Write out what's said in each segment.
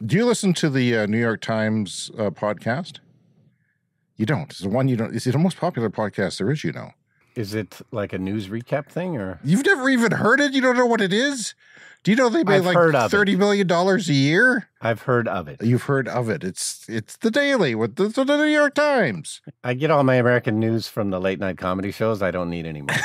Do you listen to the New York Times podcast? You don't. It's the one you don't. It's the most popular podcast there is, you know. Is it like a news recap thing, or? You've never even heard it? You don't know what it is? Do you know they made like $30 million a year? I've heard of it. You've heard of it. It's the Daily with the New York Times. I get all my American news from the late night comedy shows. I don't need any more.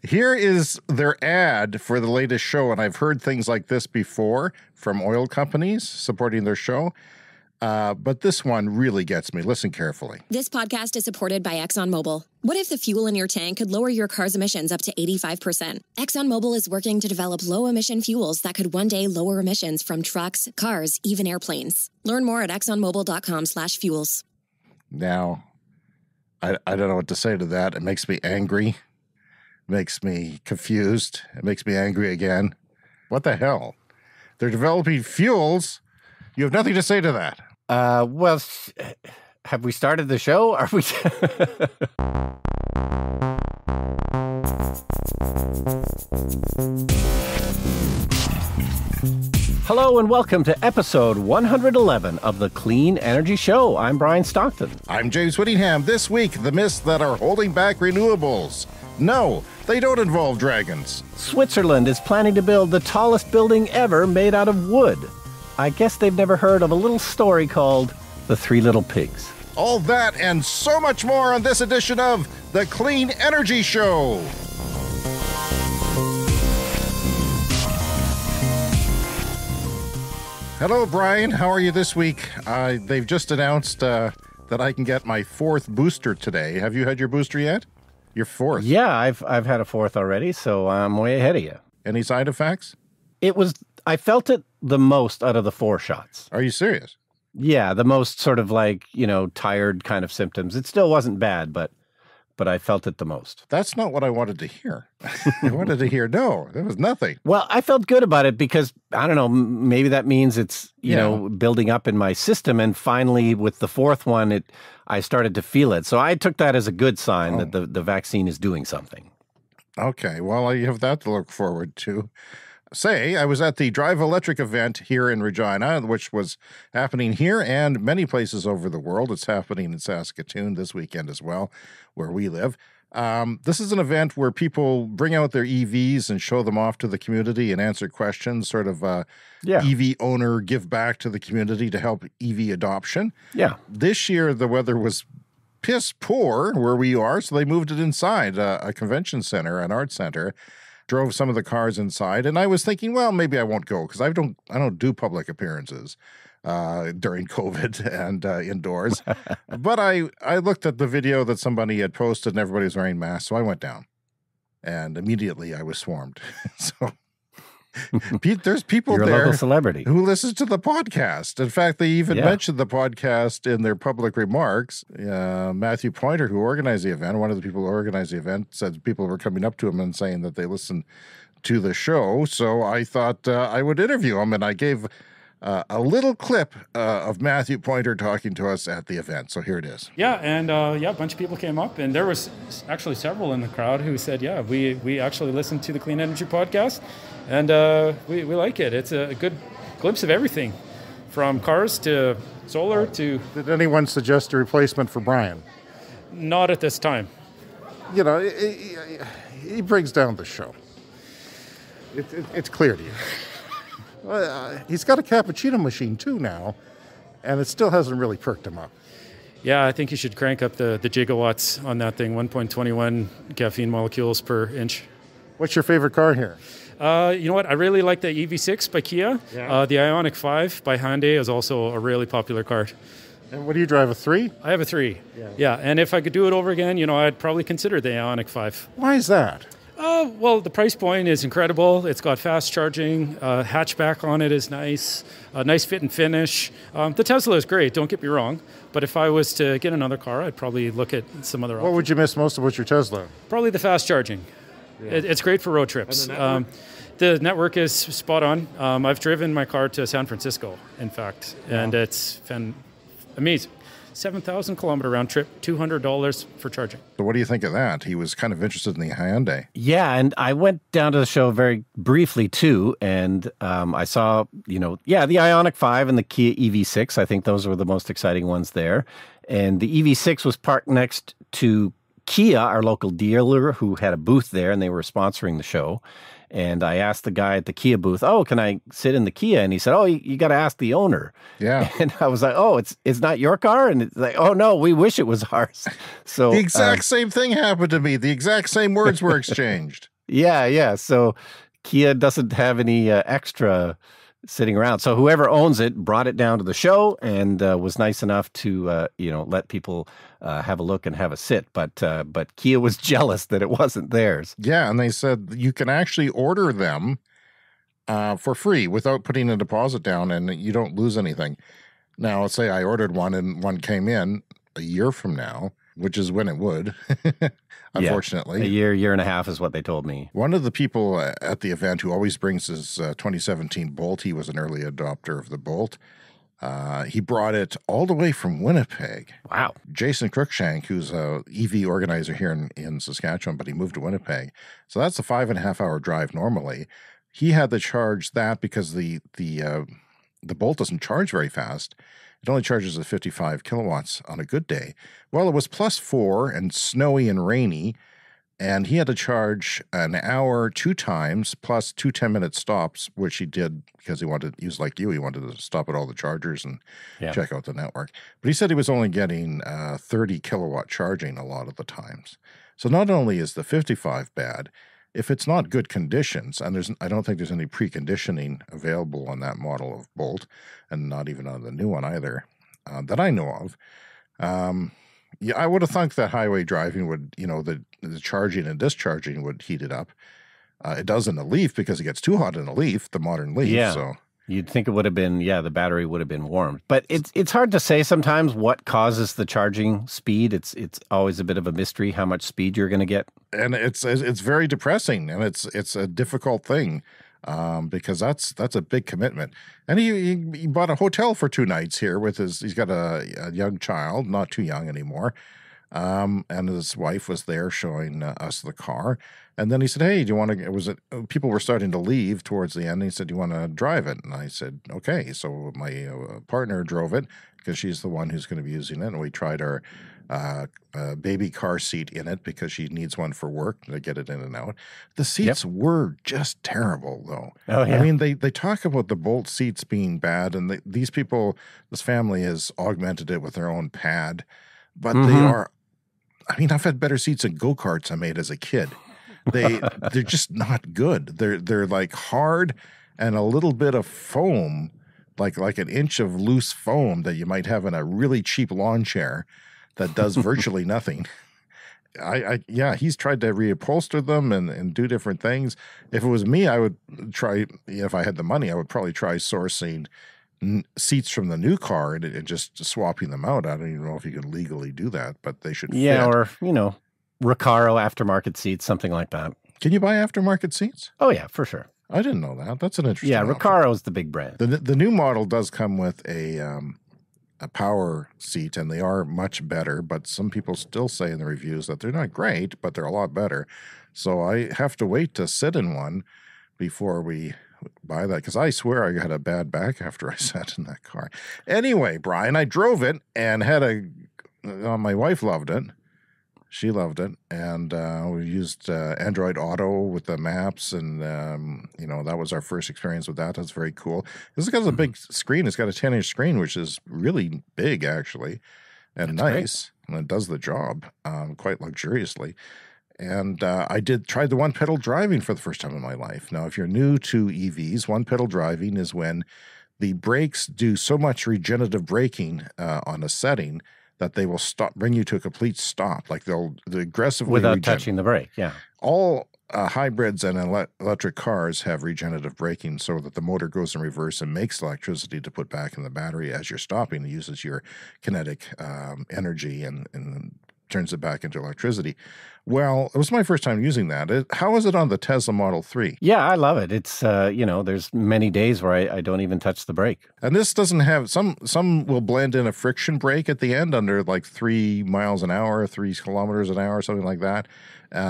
Here is their ad for the latest show, and I've heard things like this before from oil companies supporting their show. But this one really gets me. Listen carefully. This podcast is supported by ExxonMobil. What if the fuel in your tank could lower your car's emissions up to 85%? ExxonMobil is working to develop low-emission fuels that could one day lower emissions from trucks, cars, even airplanes. Learn more at exxonmobil.com/fuels. Now, I don't know what to say to that. It makes me angry. It makes me confused. It makes me angry again. What the hell? They're developing fuels. You have nothing to say to that. Well, have we started the show? Are we? Hello and welcome to episode 111 of the Clean Energy Show. I'm Brian Stockton. I'm James Whittingham. This week, the myths that are holding back renewables. No, they don't involve dragons. Switzerland is planning to build the tallest building ever made out of wood. I guess they've never heard of a little story called The Three Little Pigs. All that and so much more on this edition of the Clean Energy Show. Hello, Brian. How are you this week? They've just announced that I can get my fourth booster today. Have you had your booster yet? Your fourth? Yeah, I've had a fourth already, so I'm way ahead of you. Any side effects? I felt it the most out of the 4 shots. Are you serious? Yeah, the most sort of like, tired kind of symptoms. It still wasn't bad, but I felt it the most. That's not what I wanted to hear. I wanted to hear, no, there was nothing. Well, I felt good about it because, I don't know, maybe that means it's, building up in my system. And finally, with the fourth one, I started to feel it. So I took that as a good sign that the vaccine is doing something. Okay, well, you have that to look forward to. I was at the Drive Electric event here in Regina, which was happening here and many places over the world. It's happening in Saskatoon this weekend as well, where we live. This is an event where people bring out their EVs and show them off to the community and answer questions, sort of EV owner give back to the community to help EV adoption. Yeah. This year, the weather was piss poor where we are, so they moved it inside a convention center, an art center. Drove some of the cars inside, and I was thinking, well, maybe I won't go because I don't do public appearances during COVID and indoors. But I looked at the video that somebody had posted, and everybody was wearing masks, so I went down, and immediately I was swarmed. So there's people You're there, a local celebrity, who listens to the podcast. In fact, they even mentioned the podcast in their public remarks. Matthew Pointer, who organized the event, one of the people who organized the event, said people were coming up to him and saying that they listened to the show. So I thought I would interview him, and I gave a little clip of Matthew Pointer talking to us at the event. So here it is. Yeah, and a bunch of people came up, and there was actually several in the crowd who said, yeah, we actually listened to the Clean Energy podcast, and we like it. It's a good glimpse of everything, from cars to solar to... Did anyone suggest a replacement for Brian? Not at this time. He brings down the show. It's clear to you. He's got a cappuccino machine, too, now, and it still hasn't really perked him up. Yeah, I think you should crank up the gigawatts on that thing, 1.21 caffeine molecules per inch. What's your favorite car here? You know what? I really like the EV6 by Kia. Yeah. The Ioniq 5 by Hyundai is also a really popular car. And what do you drive, a 3? I have a 3. Yeah, and if I could do it over again, I'd probably consider the Ioniq 5. Why is that? Well, the price point is incredible. It's got fast charging. Hatchback on it is nice. Nice fit and finish. The Tesla is great, don't get me wrong. But if I was to get another car, I'd probably look at some other options. What would you miss most about your Tesla? Probably the fast charging. Yeah. It's great for road trips. The network is spot on. I've driven my car to San Francisco, in fact, and it's amazing. 7,000 kilometer round trip, $200 for charging. So what do you think of that? He was kind of interested in the Hyundai. Yeah, and I went down to the show very briefly too, and I saw, the Ioniq 5 and the Kia EV6. I think those were the most exciting ones there. And the EV6 was parked next to Kia, our local dealer, who had a booth there, and they were sponsoring the show. And I asked the guy at the Kia booth, "Oh, can I sit in the Kia?" And he said, "Oh, you got to ask the owner." Yeah. And I was like, "Oh, it's not your car?" And it's like, "Oh no, we wish it was ours." So the exact same thing happened to me. The exact same words were exchanged. Yeah. So Kia doesn't have any extra sitting around. So whoever owns it brought it down to the show and was nice enough to let people have a look and have a sit. But Kia was jealous that it wasn't theirs. Yeah, and they said you can actually order them for free without putting a deposit down, and you don't lose anything. Now, let's say I ordered one and one came in a year from now, which is when it would, unfortunately. Yeah, a year and a half is what they told me. One of the people at the event who always brings his 2017 Bolt, he was an early adopter of the Bolt. He brought it all the way from Winnipeg. Wow. Jason Cruikshank, who's a EV organizer here in Saskatchewan, but he moved to Winnipeg. So that's a 5.5-hour drive normally. He had to charge that because the Bolt doesn't charge very fast. It only charges at 55 kilowatts on a good day. Well, it was +4 and snowy and rainy, and he had to charge an hour 2 times plus 2 10-minute stops, which he did because he was like you. He wanted to stop at all the chargers and check out the network. But he said he was only getting 30 kilowatt charging a lot of the times. So not only is the 55 bad, if it's not good conditions, and I don't think there's any preconditioning available on that model of Bolt, and not even on the new one either, that I know of. I would have thought that highway driving would, the charging and discharging would heat it up. It does in the Leaf because it gets too hot in the Leaf, the modern Leaf. Yeah. So you'd think it would have been, the battery would have been warmed. But it's hard to say sometimes what causes the charging speed. It's always a bit of a mystery how much speed you're going to get. And it's very depressing, and it's a difficult thing because that's a big commitment. And he bought a hotel for 2 nights here with he's got a young child, not too young anymore. And his wife was there showing us the car. And then he said, "Hey, do you want to?" People were starting to leave towards the end. And he said, "Do you want to drive it?" And I said, "Okay." So my partner drove it because she's the one who's going to be using it. And we tried our baby car seat in it because she needs one for work to get it in and out. The seats were just terrible, though. Oh, yeah. I mean, they talk about the Bolt seats being bad, and this family has augmented it with their own pad, but they are. I mean, I've had better seats in go-karts I made as a kid. They're just not good. They're like hard and a little bit of foam, like an inch of loose foam that you might have in a really cheap lawn chair that does virtually nothing. He's tried to reupholster them and do different things. If it was me, I would try, if I had the money, I would probably try sourcing seats from the new car and just swapping them out. I don't even know if you can legally do that, but they should fit. Or, Recaro aftermarket seats, something like that. Can you buy aftermarket seats? Oh, yeah, for sure. I didn't know that. That's an interesting option. Recaro's the big brand. The new model does come with a power seat, and they are much better, but some people still say in the reviews that they're not great, but they're a lot better. So I have to wait to sit in one before we buy that, because I swear I had a bad back after I sat in that car. Anyway, Brian, I drove it and my wife loved it. She loved it, and we used Android Auto with the maps, and that was our first experience with that. That's very cool. This has got a big screen. It's got a 10-inch screen, which is really big, actually, and that's nice. Great. And it does the job quite luxuriously. And I tried the one-pedal driving for the first time in my life. Now, if you're new to EVs, one-pedal driving is when the brakes do so much regenerative braking on a setting that they will bring you to a complete stop. Like they'll aggressively without touching the brake. Yeah. All hybrids and electric cars have regenerative braking, so that the motor goes in reverse and makes electricity to put back in the battery as you're stopping. It uses your kinetic energy and turns it back into electricity. Well, it was my first time using that. How is it on the Tesla Model 3? Yeah, I love it. It's, there's many days where I don't even touch the brake. And this doesn't have, some will blend in a friction brake at the end under like 3 miles an hour, 3 kilometers an hour, something like that.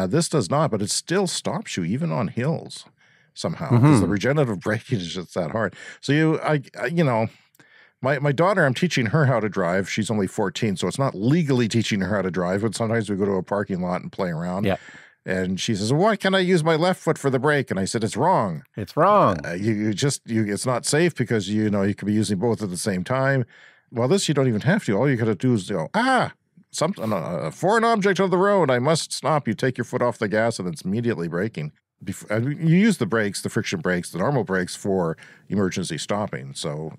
This does not, but it still stops you even on hills somehow because the regenerative braking is just that hard. So my daughter, I'm teaching her how to drive. She's only 14, so it's not legally teaching her how to drive, but sometimes we go to a parking lot and play around. Yeah. And she says, well, why can't I use my left foot for the brake? And I said, it's wrong. It's wrong. It's not safe because, you could be using both at the same time. Well, this you don't even have to. All you got to do is go, a foreign object on the road. I must stop. You take your foot off the gas and it's immediately braking. You use the brakes, the friction brakes, the normal brakes for emergency stopping. So,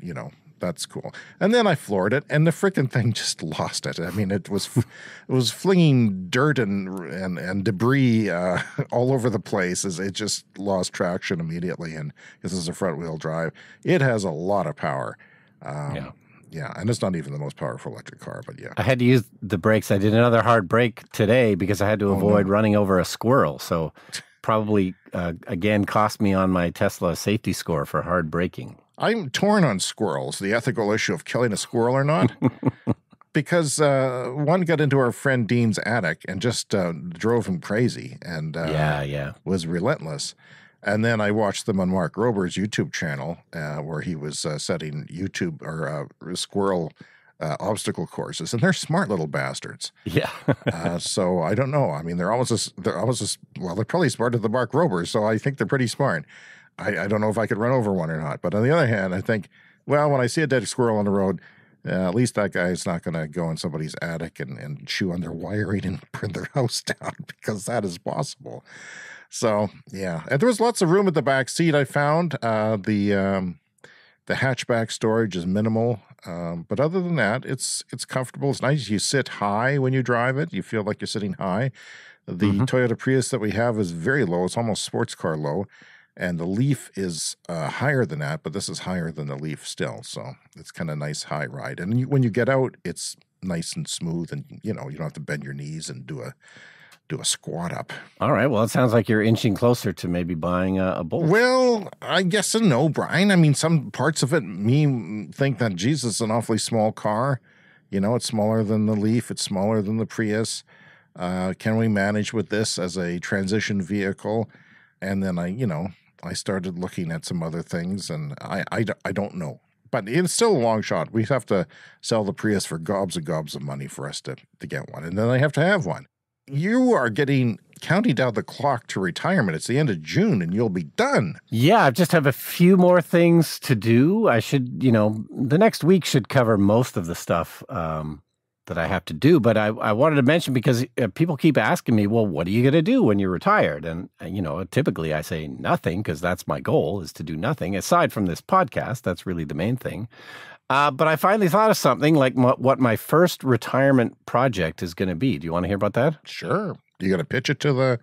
that's cool. And then I floored it, and the frickin' thing just lost it. I mean, it was flinging dirt and debris all over the place as it just lost traction immediately. And this is a front-wheel drive. It has a lot of power. Yeah, and it's not even the most powerful electric car, but yeah. I had to use the brakes. I did another hard brake today because I had to avoid running over a squirrel. So probably, again, cost me on my Tesla safety score for hard braking. I'm torn on squirrels, the ethical issue of killing a squirrel or not, because one got into our friend Dean's attic and just drove him crazy and was relentless. And then I watched them on Mark Rober's YouTube channel where he was setting YouTube or squirrel obstacle courses, and they're smart little bastards. Yeah. So I don't know. I mean, they're probably smarter than Mark Rober, so I think they're pretty smart. I don't know if I could run over one or not. But on the other hand, I think, well, when I see a dead squirrel on the road, at least that guy is not going to go in somebody's attic and chew on their wiring and burn their house down, because that is possible. So, yeah. And there was lots of room at the back seat, I found. The hatchback storage is minimal. But other than that, it's comfortable. It's nice. You sit high when you drive it. You feel like you're sitting high. The Toyota Prius that we have is very low. It's almost sports car low. And the Leaf is higher than that, but this is higher than the Leaf still. So it's kind of nice high ride. And when you get out, it's nice and smooth, and you don't have to bend your knees and do a squat up. All right. Well, it sounds like you're inching closer to maybe buying a Bolt. Well, I guess no, Brian. I mean, some parts of it think that, Jesus, it's an awfully small car. It's smaller than the Leaf. It's smaller than the Prius. Can we manage with this as a transition vehicle? And then I started looking at some other things, and I don't know. But it's still a long shot. We have to sell the Prius for gobs and gobs of money for us to get one. And then I have to have one. You are counting down the clock to retirement. It's the end of June, and you'll be done. Yeah, I just have a few more things to do. I should, the next week should cover most of the stuff that I have to do. But I wanted to mention, because people keep asking me, well, what are you going to do when you're retired? And, typically I say nothing, because that's my goal, is to do nothing. Aside from this podcast, that's really the main thing. But I finally thought of something, like what my first retirement project is going to be. Do you want to hear about that? Sure. You got to pitch it to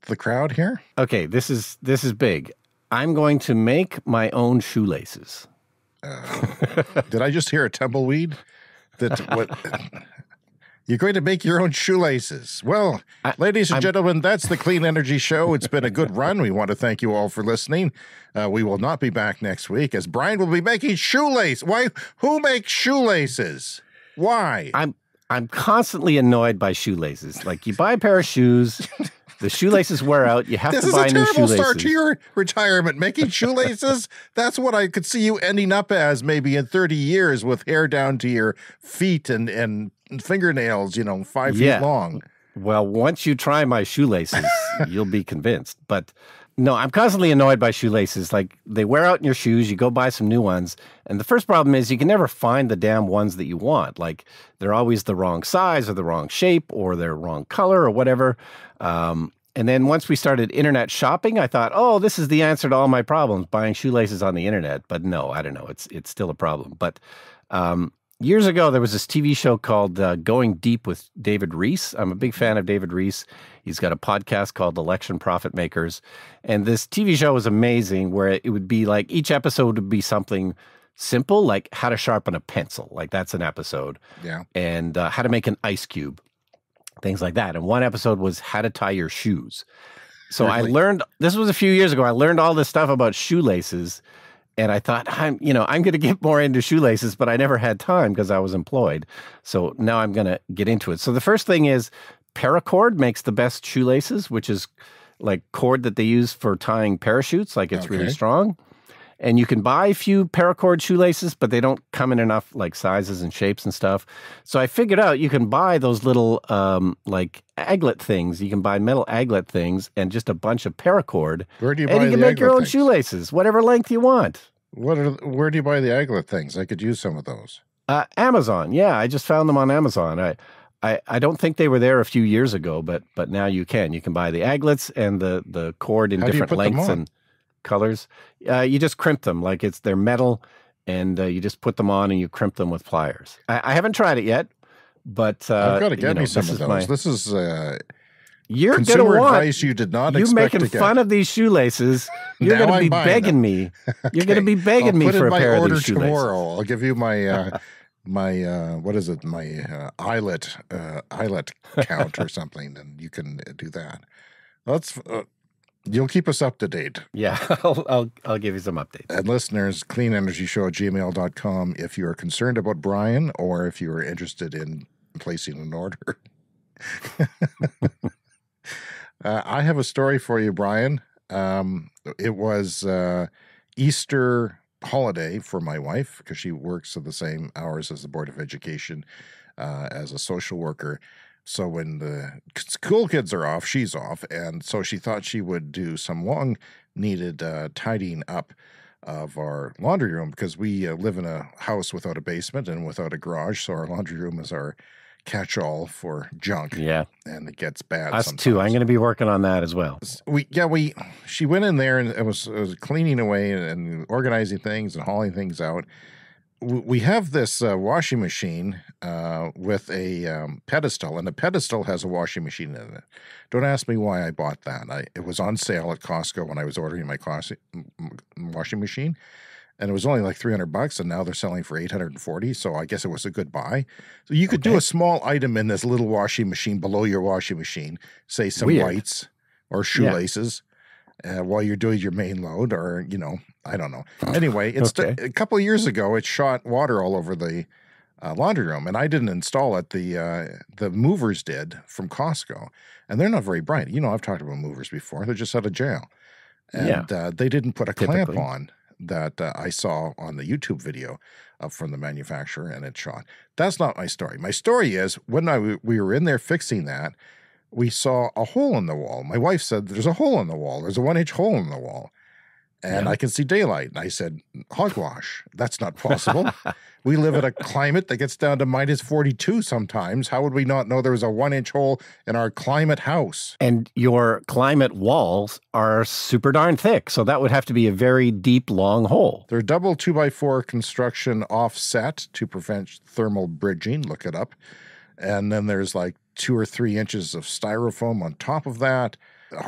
the crowd here? Okay, this is big. I'm going to make my own shoelaces. Did I just hear a tumbleweed? You're going to make your own shoelaces. Well, ladies and gentlemen, that's the Clean Energy Show. It's been a good run. We want to thank you all for listening. We will not be back next week, as Brian will be making shoelaces. Why? Who makes shoelaces? Why? I'm constantly annoyed by shoelaces. Like, you buy a pair of shoes, the shoelaces wear out, you have to buy new shoelaces. This is a terrible start to your retirement. Making shoelaces? That's what I could see you ending up as maybe in 30 years, with hair down to your feet and fingernails, 5 feet long. Well, once you try my shoelaces, you'll be convinced. But no, I'm constantly annoyed by shoelaces. Like, they wear out in your shoes, you go buy some new ones. And the first problem is you can never find the damn ones that you want. Like, they're always the wrong size or the wrong shape or they're wrong color or whatever. And then once we started internet shopping, I thought, oh, this is the answer to all my problems, buying shoelaces on the internet. But no, I don't know. It's still a problem. But years ago, there was this TV show called Going Deep with David Rees. I'm a big fan of David Rees. He's got a podcast called Election Profit Makers. And this TV show was amazing, where it would be like, each episode would be something simple, like how to sharpen a pencil. Like, that's an episode. Yeah. And how to make an ice cube. things like that. And one episode was how to tie your shoes. So Really? I learned, this was a few years ago, I learned all this stuff about shoelaces. And I thought, I'm going to get more into shoelaces, but I never had time because I was employed. So now I'm going to get into it. So the first thing is paracord makes the best shoelaces, which is like cord that they use for tying parachutes. Like it's really strong. And you can buy a few paracord shoelaces, but they don't come in enough like sizes and shapes and stuff. So I figured out you can buy those little like aglet things. You can buy metal aglet things and just a bunch of paracord. Where do you buy and you can the make your own things? shoelaces, whatever length you want. Where do you buy the aglet things? I could use some of those. Amazon. Yeah, I just found them on Amazon. I don't think they were there a few years ago, but now you can. You can buy the aglets and the cord in different lengths and colors. You just crimp them like they're metal, and you just put them on and you crimp them with pliers. I haven't tried it yet, but I've got to get me some of those. This is you're consumer advice you did not expect to get. You making fun of these shoelaces. You're going to be begging me. You're going to be begging me for a pair of these shoelaces. Tomorrow. I'll give you my what is it? My eyelet count or something, and you can do that. You'll keep us up to date. Yeah, I'll give you some updates. And listeners, cleanenergyshow@gmail.com if you are concerned about Brian or if you are interested in placing an order. I have a story for you, Brian. It was Easter holiday for my wife because she works at the same hours as the Board of Education as a social worker. So when the school kids are off, she's off. And so she thought she would do some long-needed tidying up of our laundry room because we live in a house without a basement and without a garage. So our laundry room is our catch-all for junk. Yeah. And it gets bad Us sometimes. too. I'm going to be working on that as well. She went in there and it was cleaning away and organizing things and hauling things out. We have this washing machine with a pedestal, and the pedestal has a washing machine in it. Don't ask me why I bought that. It was on sale at Costco when I was ordering my washing machine, and it was only like $300, and now they're selling for $840. So I guess it was a good buy. So you could do a small item in this little washing machine below your washing machine, say some whites or shoelaces. While you're doing your main load, or I don't know. Anyway, a couple of years ago, it shot water all over the laundry room, and I didn't install it. The movers did from Costco, and they're not very bright. I've talked about movers before; they're just out of jail, and they didn't put a clamp on that I saw on the YouTube video from the manufacturer, and it shot. That's not my story. My story is when we were in there fixing that. We saw a hole in the wall. My wife said, there's a hole in the wall. There's a 1-inch hole in the wall. And I can see daylight. And I said, hogwash. That's not possible. We live in a climate that gets down to minus 42 sometimes. How would we not know there was a 1-inch hole in our climate house? And your climate walls are super darn thick. So that would have to be a very deep, long hole. They're double 2x4 construction offset to prevent thermal bridging. Look it up. And then there's like 2 or 3 inches of styrofoam on top of that,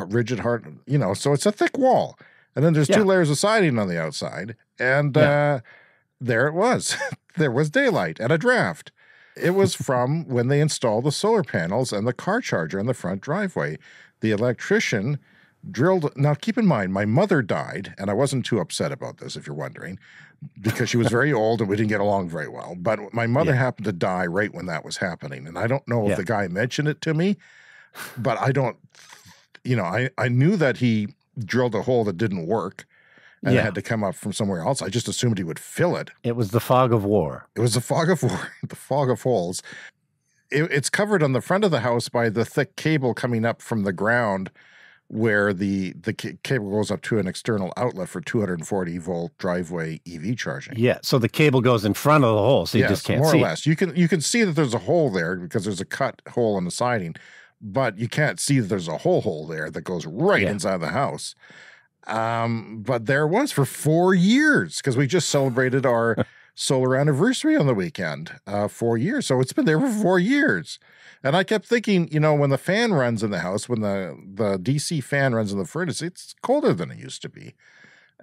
rigid hard, so it's a thick wall. And then there's 2 layers of siding on the outside. And there it was. There was daylight and a draft. It was from when they installed the solar panels and the car charger in the front driveway. The electrician drilled. Now, keep in mind, my mother died, and I wasn't too upset about this, if you're wondering, because she was very old and we didn't get along very well. But my mother happened to die right when that was happening. And I don't know if the guy mentioned it to me, but I don't, I knew that he drilled a hole that didn't work and it had to come up from somewhere else. I just assumed he would fill it. It was the fog of war. It was the fog of war, the fog of holes. It's covered on the front of the house by the thick cable coming up from the ground where the cable goes up to an external outlet for 240-volt driveway EV charging. Yeah, so the cable goes in front of the hole, so you just can't see. More or less. You can see that there's a hole there because there's a cut hole in the siding, but you can't see that there's a hole there that goes right inside the house. But there was for 4 years because we just celebrated our solar anniversary on the weekend, 4 years. So it's been there for 4 years. And I kept thinking, when the fan runs in the house, when the DC fan runs in the furnace, it's colder than it used to be.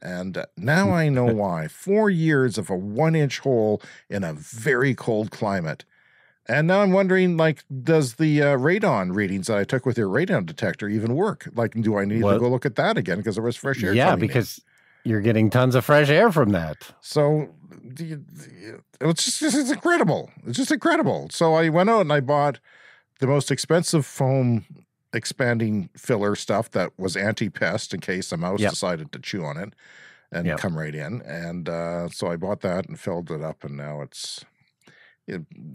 And now I know why. 4 years of a 1-inch hole in a very cold climate. And now I'm wondering, like, does the radon readings that I took with your radon detector even work? Like, do I need to go look at that again because there was fresh air? Yeah, because you're getting tons of fresh air from that. So it's incredible. It's just incredible. So I went out and I bought the most expensive foam expanding filler stuff that was anti-pest in case a mouse decided to chew on it and come right in. And so I bought that and filled it up, and now it's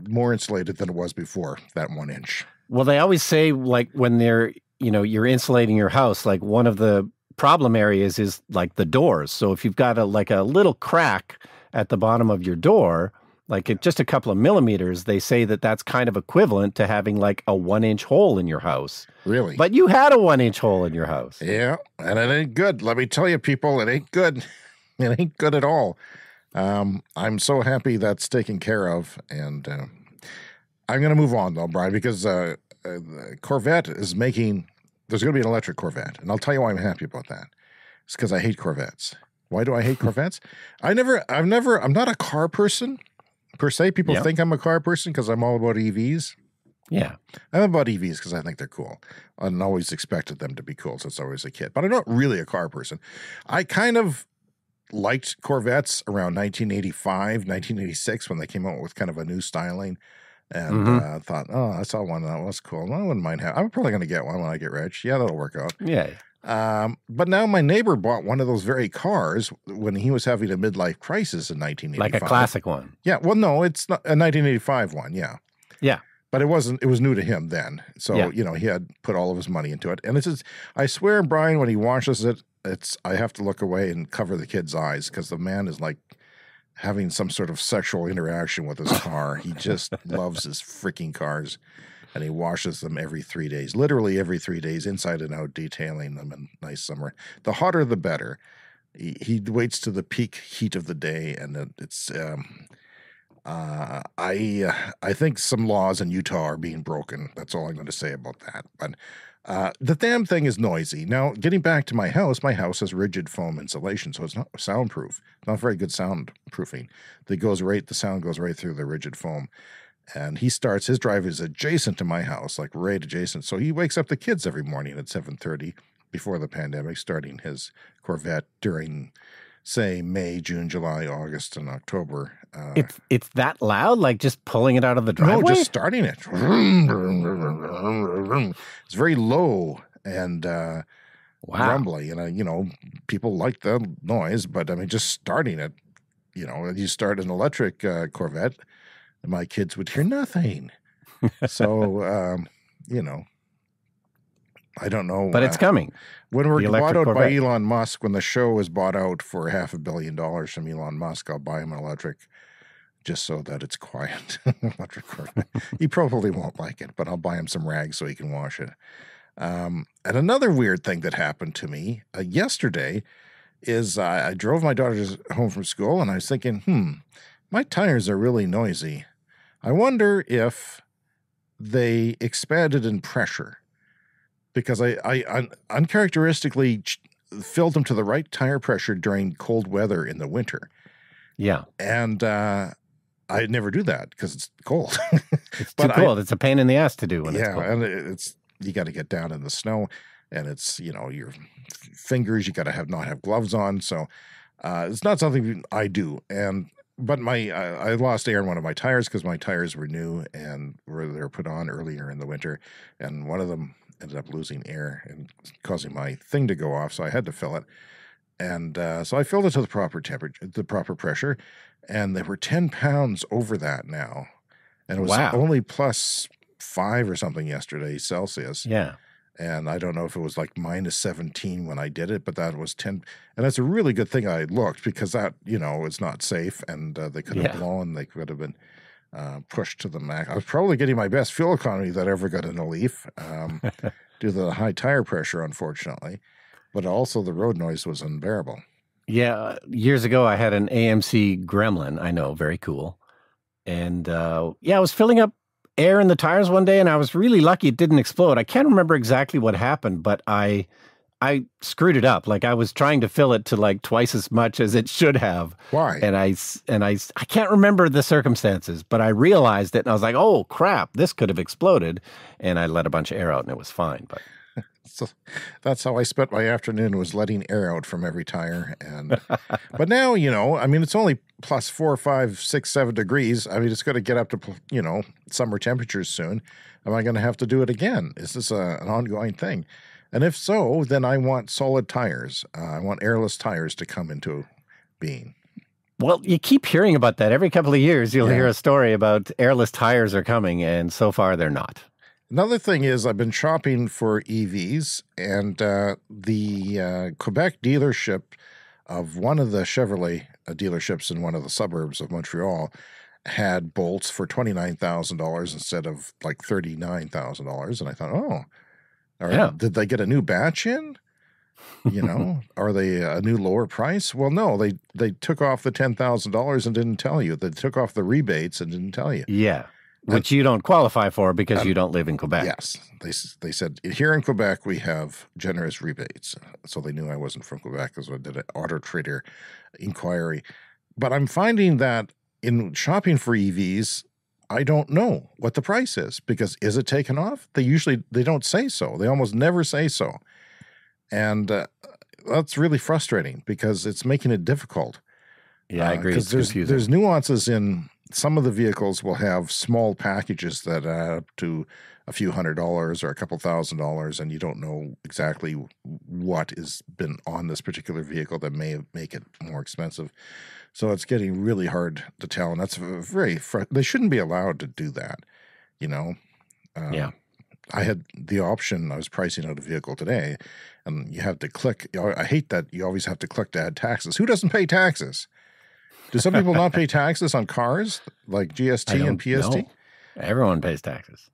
more insulated than it was before, that 1 inch. Well, they always say, like, when you're insulating your house, like, one of the problem areas is like the doors. So if you've got a little crack at the bottom of your door, like just a couple of millimeters, they say that that's kind of equivalent to having like a 1 inch hole in your house. Really? But you had a 1 inch hole in your house. Yeah, and it ain't good. Let me tell you, people, it ain't good. It ain't good at all. I'm so happy that's taken care of, and I'm going to move on though, Brian, because Corvette is making. There's going to be an electric Corvette, and I'll tell you why I'm happy about that. It's because I hate Corvettes. Why do I hate Corvettes? I'm not a car person per se. People think I'm a car person because I'm all about EVs. Yeah, I'm about EVs because I think they're cool. I always expected them to be cool since I was a kid, but I'm not really a car person. I kind of liked Corvettes around 1985, 1986 when they came out with kind of a new styling, and thought, oh, I saw one that was cool. Well, I wouldn't mind having. I'm probably going to get one when I get rich. Yeah, that'll work out. Yeah. But now my neighbor bought one of those very cars when he was having a midlife crisis in 1985. Like a classic one. Yeah. Well, no, it's not a 1985 one. Yeah. Yeah. But it wasn't. It was new to him then. So he had put all of his money into it. And it's just, I swear, Brian, when he washes it, I have to look away and cover the kid's eyes because the man is like having some sort of sexual interaction with his car. He just loves his freaking cars, and he washes them every 3 days, literally every 3 days, inside and out, detailing them in nice summer. The hotter, the better. He waits to the peak heat of the day, and it's. I think some laws in Utah are being broken. That's all I'm going to say about that. But the damn thing is noisy. Now, getting back to my house has rigid foam insulation, so it's not soundproof. Not very good soundproofing. The sound goes right through the rigid foam. And his drive is adjacent to my house, like right adjacent. So he wakes up the kids every morning at 7:30 before the pandemic, starting his Corvette during, say, May, June, July, August, and October. It's that loud, like just pulling it out of the driveway? No, just starting it. It's very low and rumbly. And, people like the noise, but, I mean, just starting it, you start an electric Corvette, and my kids would hear nothing. So, I don't know. But it's coming. When we're bought out Corvette by Elon Musk, when the show was bought out for $500 million from Elon Musk, I'll buy him an electric just so that it's quiet. Electric Corvette. He probably won't like it, but I'll buy him some rags so he can wash it. And another weird thing that happened to me yesterday is I drove my daughters home from school, and I was thinking, my tires are really noisy. I wonder if they expanded in pressure. Because I uncharacteristically filled them to the right tire pressure during cold weather in the winter. Yeah. And I never do that because it's cold. It's too cold. It's a pain in the ass to do when it's cold. Yeah, and you got to get down in the snow, and it's, your fingers, you got to not have gloves on. So it's not something I do. But I lost air in one of my tires because my tires were new and they were put on earlier in the winter, and one of them ended up losing air and causing my thing to go off, so I had to fill it. And so I filled it to the proper temperature, the proper pressure, and they were 10 pounds over that now. And it was only +5 or something yesterday Celsius. Yeah. And I don't know if it was like -17 when I did it, but that was 10. And that's a really good thing I looked, because that, it's not safe, and they could have blown, they could have been pushed to the max. I was probably getting my best fuel economy that I ever got in a Leaf due to the high tire pressure, unfortunately. But also the road noise was unbearable. Yeah. Years ago, I had an AMC Gremlin. I know, very cool. And I was filling up air in the tires one day, and I was really lucky it didn't explode. I can't remember exactly what happened, but I I screwed it up. Like I was trying to fill it to like twice as much as it should have. Why? And I can't remember the circumstances, but I realized it and I was like, oh crap, this could have exploded. And I let a bunch of air out and it was fine. But so that's how I spent my afternoon, was letting air out from every tire. And but now, I mean, it's only plus 4, 5, 6, 7 degrees. I mean, it's going to get up to, summer temperatures soon. Am I going to have to do it again? Is this an ongoing thing? And if so, then I want solid tires. I want airless tires to come into being. Well, you keep hearing about that. Every couple of years, you'll hear a story about airless tires are coming, and so far they're not. Another thing is I've been shopping for EVs, and the Quebec dealership of one of the Chevrolet dealerships in one of the suburbs of Montreal had Bolts for $29,000 instead of like $39,000. And I thought, did they get a new batch in? Are they a new lower price? Well, no, they took off the $10,000 and didn't tell you. They took off the rebates and didn't tell you. Yeah. Which you don't qualify for because you don't live in Quebec. Yes. They said, here in Quebec, we have generous rebates. So they knew I wasn't from Quebec because I did an Auto Trader inquiry. But I'm finding that in shopping for EVs, I don't know what the price is, because is it taken off? They don't say so. They almost never say so. And that's really frustrating because it's making it difficult. Yeah, I agree. It's confusing. There's nuances in some of the vehicles will have small packages that add up to a few $100s or a couple $1,000s, and you don't know exactly what has been on this particular vehicle that may make it more expensive. So it's getting really hard to tell, and that's they shouldn't be allowed to do that, Yeah. I had the option, I was pricing out a vehicle today, and you have to click. I hate that you always have to click to add taxes. Who doesn't pay taxes? Do some people not pay taxes on cars, like GST and PST? No. Everyone pays taxes.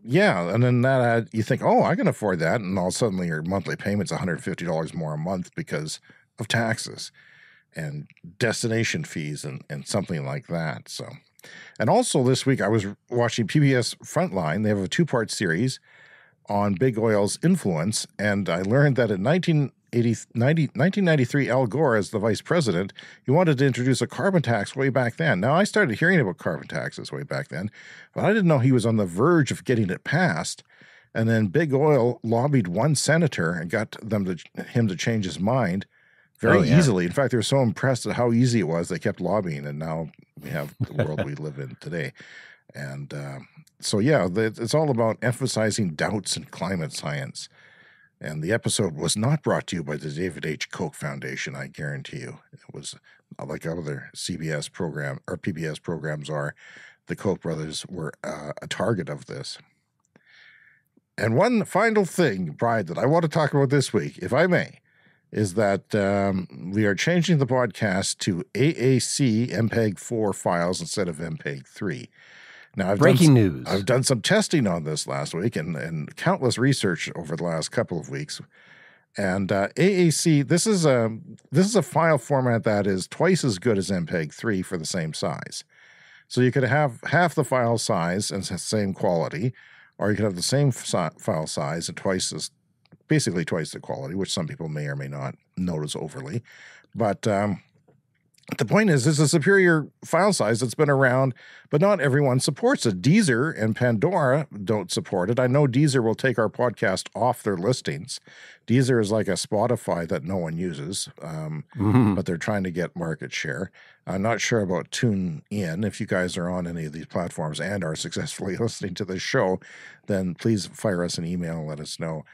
Yeah, and then you think, I can afford that, and all of a sudden your monthly payment's $150 more a month because of taxes and destination fees and something like that. So, and also this week I was watching PBS Frontline. They have a 2-part series on big oil's influence, and I learned that in 1993, Al Gore, as the vice president, he wanted to introduce a carbon tax way back then. Now, I started hearing about carbon taxes way back then, but I didn't know he was on the verge of getting it passed. And then Big Oil lobbied one senator and got him to change his mind very easily. In fact, they were so impressed at how easy it was, they kept lobbying, and now we have the world we live in today. And it's all about emphasizing doubts in climate science. And the episode was not brought to you by the David H. Koch Foundation, I guarantee you. It was like other CBS program or PBS programs are. The Koch brothers were a target of this. And one final thing, Brian, that I want to talk about this week, if I may, is that we are changing the podcast to AAC MPEG 4 files instead of MPEG 3. Now, Breaking news. I've done some testing on this last week and countless research over the last couple of weeks. And AAC, this is a file format that is twice as good as MPEG 3 for the same size. So you could have half the file size and same quality, or you could have the same file size and basically twice the quality, which some people may or may not notice overly. But the point is, it's a superior file size that's been around, but not everyone supports it. Deezer and Pandora don't support it. I know Deezer will take our podcast off their listings. Deezer is like a Spotify that no one uses, but they're trying to get market share. I'm not sure about TuneIn. If you guys are on any of these platforms and are successfully listening to this show, then please fire us an email and let us know.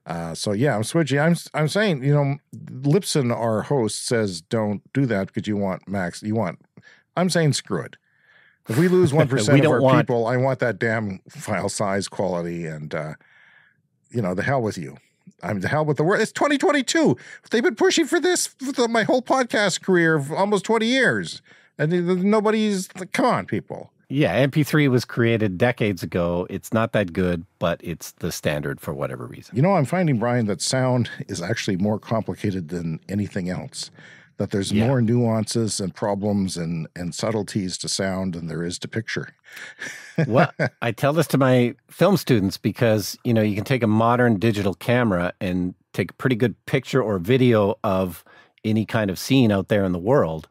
I'm switching. I'm saying, Lipson, our host, says don't do that because you want max. I'm saying screw it. If we lose 1% of our people, I want that damn file size, quality, and the hell with you. I'm the hell with the world. It's 2022. They've been pushing for this for my whole podcast career of almost 20 years, and nobody's. Come on, people. Yeah, MP3 was created decades ago. It's not that good, but it's the standard for whatever reason. I'm finding, Brian, that sound is actually more complicated than anything else, that there's more nuances and problems and subtleties to sound than there is to picture. Well, I tell this to my film students because, you can take a modern digital camera and take a pretty good picture or video of any kind of scene out there in the world.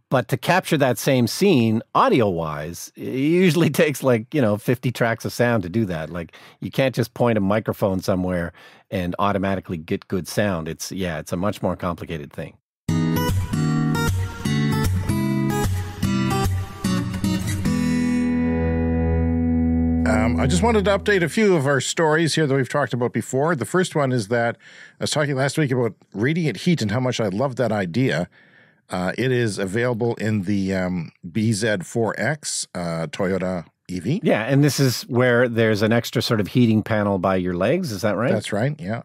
But to capture that same scene audio-wise, it usually takes 50 tracks of sound to do that. Like, you can't just point a microphone somewhere and automatically get good sound. It's a much more complicated thing. I just wanted to update a few of our stories here that we've talked about before. The first one is that I was talking last week about radiant heat and how much I love that idea. It is available in the BZ4X Toyota EV. Yeah, and this is where there's an extra sort of heating panel by your legs. Is that right? That's right, yeah.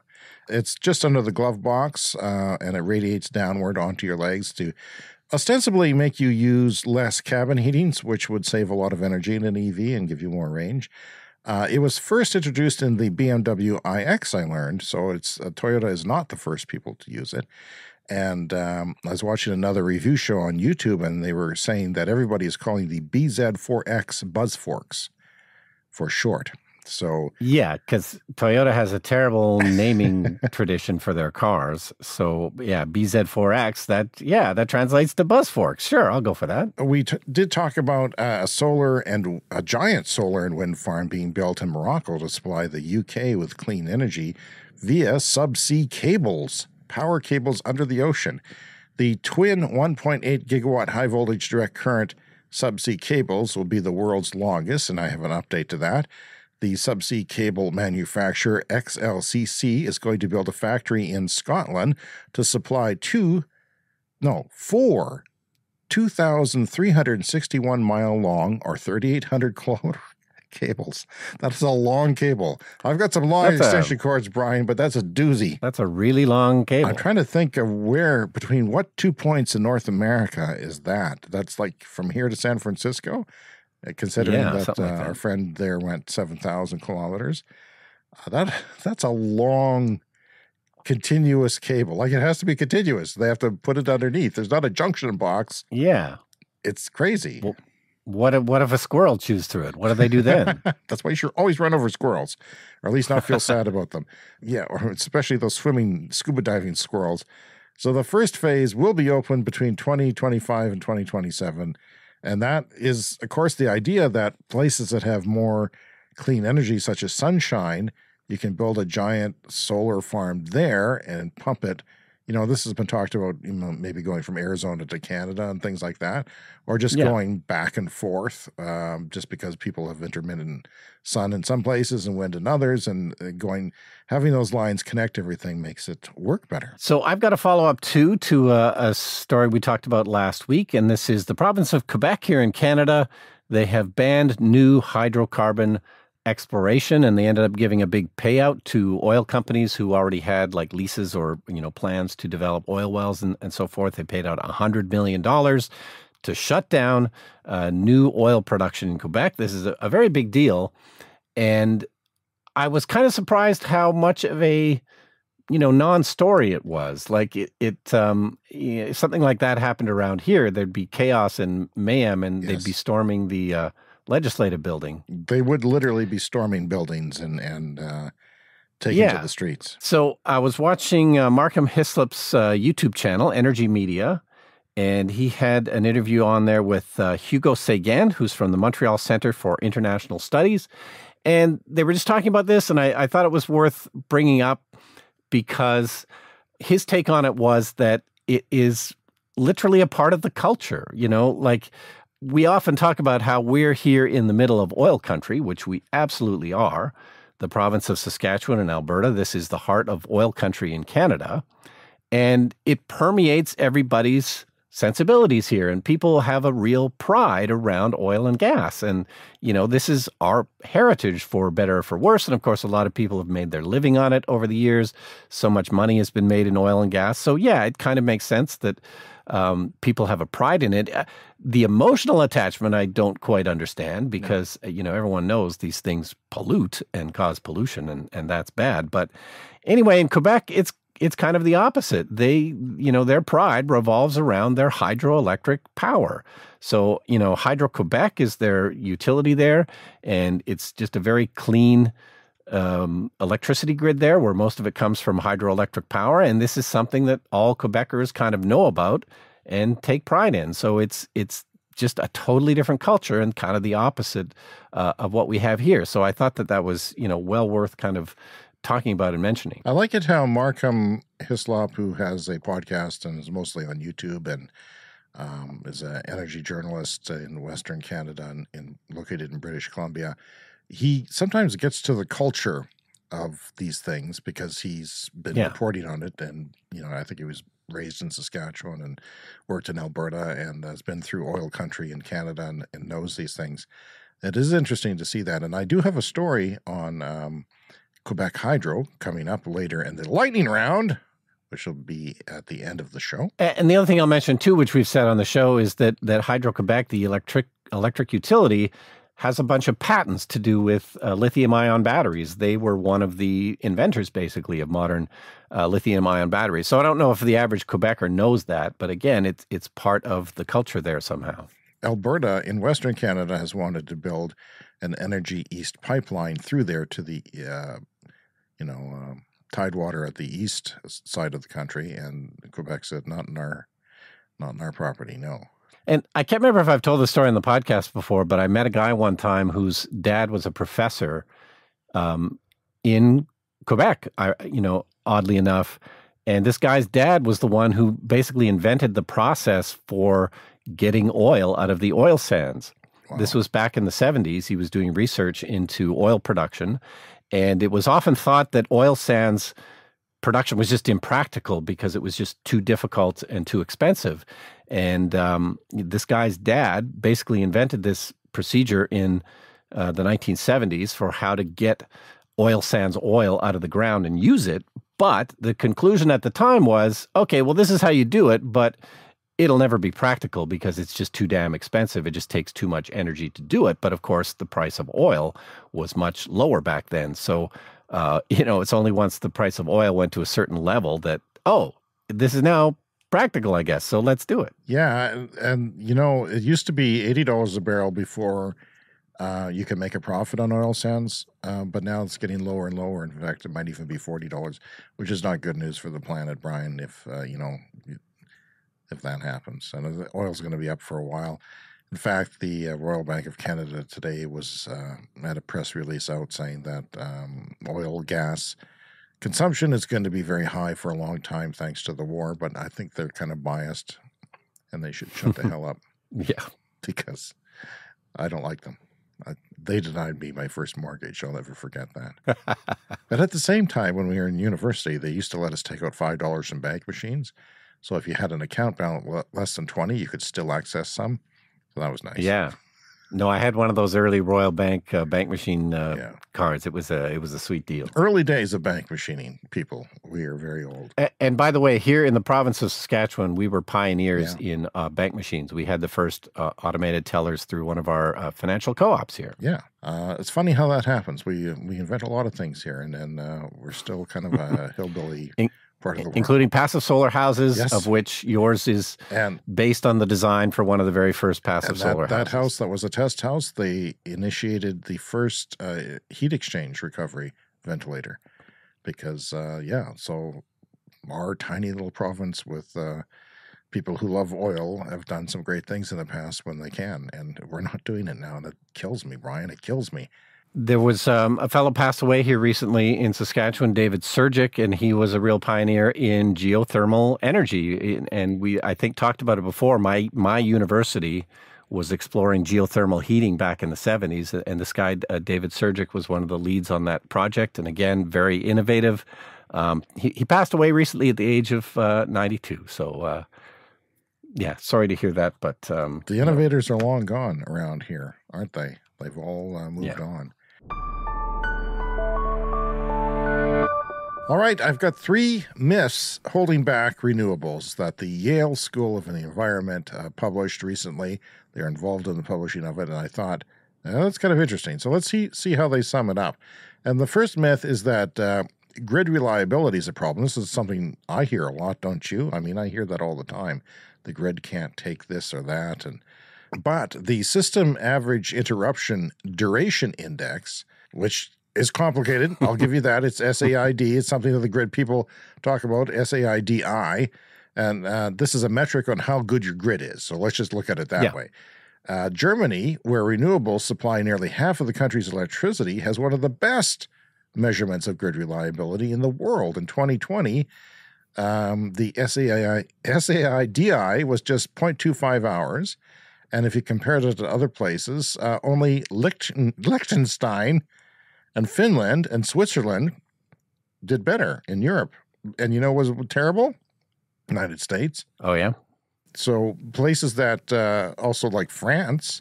It's just under the glove box, and it radiates downward onto your legs to ostensibly make you use less cabin heatings, which would save a lot of energy in an EV and give you more range. It was first introduced in the BMW iX, I learned, so Toyota is not the first people to use it. And I was watching another review show on YouTube, and they were saying that everybody is calling the BZ4X Buzzforks for short. So yeah, because Toyota has a terrible naming tradition for their cars. So yeah, BZ4X, that translates to Buzzforks. Sure, I'll go for that. We did talk about a giant solar and wind farm being built in Morocco to supply the UK with clean energy via subsea cables. Power cables under the ocean. The twin 1.8 gigawatt high voltage direct current subsea cables will be the world's longest, and I have an update to that. The subsea cable manufacturer XLCC is going to build a factory in Scotland to supply four 2,361 mile long or 3,800 kilometer cables. That's a long cable. I've got some long extension cords, Brian, but that's a doozy. That's a really long cable. I'm trying to think of between what 2 points in North America is that? That's like from here to San Francisco, considering that our friend there went 7,000 kilometers. That's a long, continuous cable. Like, it has to be continuous. They have to put it underneath. There's not a junction box. Yeah. It's crazy. Well, what if a squirrel chews through it? What do they do then? That's why you should always run over squirrels, or at least not feel sad about them. Yeah, or especially those scuba diving squirrels. So the first phase will be open between 2025 and 2027. And that is, of course, the idea that places that have more clean energy, such as sunshine, you can build a giant solar farm there and pump it. This has been talked about, maybe going from Arizona to Canada and things like that, or just going back and forth, just because people have intermittent sun in some places and wind in others, and having those lines connect everything makes it work better. So I've got a follow-up too to a story we talked about last week, and this is the province of Quebec here in Canada. They have banned new hydrocarbon exploration, and they ended up giving a big payout to oil companies who already had leases or plans to develop oil wells and so forth. They paid out $100 million to shut down new oil production in Quebec. This is a very big deal, and I was kind of surprised how much of a non-story it was. Like if something like that happened around here, there'd be chaos and mayhem, and they'd be storming the legislative building. They would literally be storming buildings and taking to the streets. So I was watching Markham Hislop's YouTube channel, Energi Media, and he had an interview on there with Hugo Seguin, who's from the Montreal Centre for International Studies. And they were just talking about this, and I thought it was worth bringing up because his take on it was that it is literally a part of the culture, we often talk about how we're here in the middle of oil country, which we absolutely are. The province of Saskatchewan and Alberta, this is the heart of oil country in Canada. And it permeates everybody's sensibilities here. And people have a real pride around oil and gas. And, this is our heritage, for better or for worse. And of course, a lot of people have made their living on it over the years. So much money has been made in oil and gas. So yeah, it kind of makes sense that people have a pride in it. The emotional attachment I don't quite understand because, everyone knows these things pollute and cause pollution, and that's bad. But anyway, in Quebec, it's kind of the opposite. They, their pride revolves around their hydroelectric power. So, Hydro-Quebec is their utility there, and it's just a very clean electricity grid there, where most of it comes from hydroelectric power. And this is something that all Quebecers kind of know about and take pride in. So it's just a totally different culture and kind of the opposite of what we have here. So I thought that was, well worth kind of talking about and mentioning. I like it how Markham Hislop, who has a podcast and is mostly on YouTube and is an energy journalist in Western Canada and located in British Columbia, he sometimes gets to the culture of these things because he's been reporting on it. And, I think he was raised in Saskatchewan and worked in Alberta and has been through oil country in Canada and knows these things. It is interesting to see that. And I do have a story on Quebec Hydro coming up later in the lightning round, which will be at the end of the show. And the other thing I'll mention too, which we've said on the show, is that Hydro-Quebec, the electric utility, has a bunch of patents to do with lithium-ion batteries. They were one of the inventors, basically, of modern lithium-ion batteries. So I don't know if the average Quebecer knows that, but again, it's part of the culture there somehow. Alberta in Western Canada has wanted to build an Energi East pipeline through there to the, tidewater at the east side of the country, and Quebec said, not in our property, no. And I can't remember if I've told this story on the podcast before, but I met a guy one time whose dad was a professor in Quebec, oddly enough. And this guy's dad was the one who basically invented the process for getting oil out of the oil sands. Wow. This was back in the 70s. He was doing research into oil production. And it was often thought that oil sands production was just impractical because it was just too difficult and too expensive. And this guy's dad basically invented this procedure in the 1970s for how to get oil sands oil out of the ground and use it. But the conclusion at the time was, okay, well, this is how you do it, but it'll never be practical because it's just too damn expensive. It just takes too much energy to do it. But of course, the price of oil was much lower back then. So, it's only once the price of oil went to a certain level that, this is now practical, I guess. So let's do it. Yeah. And it used to be $80 a barrel before you could make a profit on oil sands. But now it's getting lower and lower. In fact, it might even be $40, which is not good news for the planet, Brian, if that happens. And the oil's going to be up for a while. In fact, the Royal Bank of Canada today was had a press release out saying that oil, gas consumption is going to be very high for a long time thanks to the war, but I think they're kind of biased and they should shut the hell up. Yeah. Because I don't like them. They denied me my first mortgage. I'll never forget that. But at the same time, when we were in university, they used to let us take out $5 in bank machines. So if you had an account balance less than 20, you could still access some. So that was nice. Yeah. No, I had one of those early Royal Bank bank machine cards. It was a sweet deal. Early days of bank machining, people. We are very old. And by the way, here in the province of Saskatchewan, we were pioneers in bank machines. We had the first automated tellers through one of our financial co-ops here. Yeah. It's funny how that happens. We invent a lot of things here, and then we're still kind of a hillbilly part of the world. Including passive solar houses, of which yours is based on the design for one of the very first passive solar houses. That house that was a test house, they initiated the first heat exchange recovery ventilator because, so our tiny little province with people who love oil have done some great things in the past when they can, and we're not doing it now, and it kills me, Brian. It kills me. There was a fellow passed away here recently in Saskatchewan, David Surgic, and he was a real pioneer in geothermal energy. And I think, talked about it before. My university was exploring geothermal heating back in the 70s, and this guy, David Surgic, was one of the leads on that project. And again, very innovative. He passed away recently at the age of 92. So, sorry to hear that. But the innovators are long gone around here, aren't they? They've all moved on. All right, I've got 3 myths holding back renewables that the Yale School of the Environment published recently. They're involved in the publishing of it, and I thought, that's kind of interesting. So let's see how they sum it up. And the first myth is that grid reliability is a problem. This is something I hear a lot, don't you? I mean, I hear that all the time. The grid can't take this or that. But the System Average Interruption Duration Index, which It's complicated. I'll give you that. It's SAID. It's something that the grid people talk about, SAIDI. And this is a metric on how good your grid is. So let's just look at it that way. Germany, where renewables supply nearly half of the country's electricity, has one of the best measurements of grid reliability in the world. In 2020, the SAIDI was just 0.25 hours. And if you compare it to other places, only Liechtenstein and Finland and Switzerland did better in Europe. And you know what was terrible? United States. Oh, yeah? So places that also like France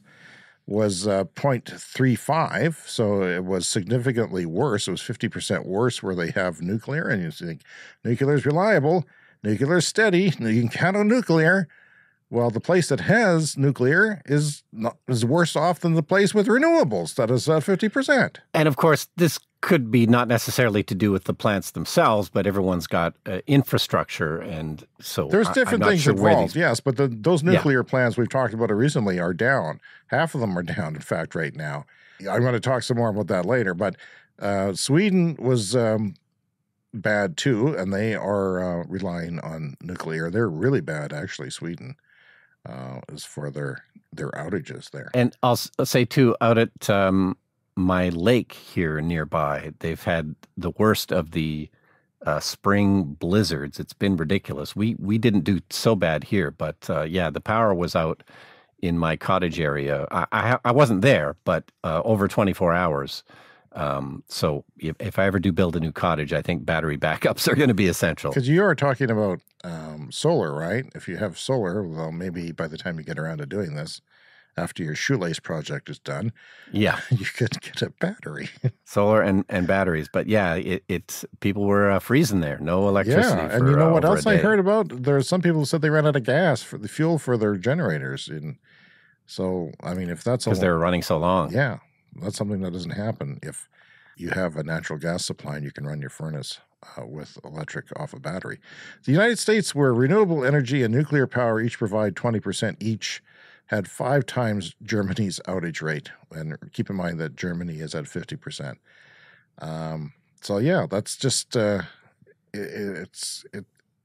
was 0.35, so it was significantly worse. It was 50% worse where they have nuclear, and you think nuclear is reliable, nuclear is steady, you can count on nuclear. Well, the place that has nuclear is worse off than the place with renewables. That is 50%. And of course, this could be not necessarily to do with the plants themselves, but everyone's got infrastructure, and so there's different things involved. Yes, but those nuclear plants we've talked about recently are down. Half of them are down, in fact, right now. I'm going to talk some more about that later. But Sweden was bad too, and they are relying on nuclear. They're really bad, actually. Sweden. As for their outages there. And I'll say, too, out at my lake here nearby, they've had the worst of the spring blizzards. It's been ridiculous. We didn't do so bad here, but the power was out in my cottage area. I wasn't there, but over 24 hours. So if I ever do build a new cottage, I think battery backups are going to be essential. Because you are talking about solar, right? If you have solar, well, maybe by the time you get around to doing this, after your shoelace project is done, you could get a battery. Solar and batteries. But it's people were freezing there. No electricity. Yeah, and you know what else I heard about? There's some people who said they ran out of gas for the fuel for their generators. And so, I mean, if that's because they were running so long. Yeah. That's something that doesn't happen if you have a natural gas supply and you can run your furnace with electric off a battery. The United States, where renewable energy and nuclear power each provide 20% each, had 5 times Germany's outage rate. And keep in mind that Germany is at 50%. That's just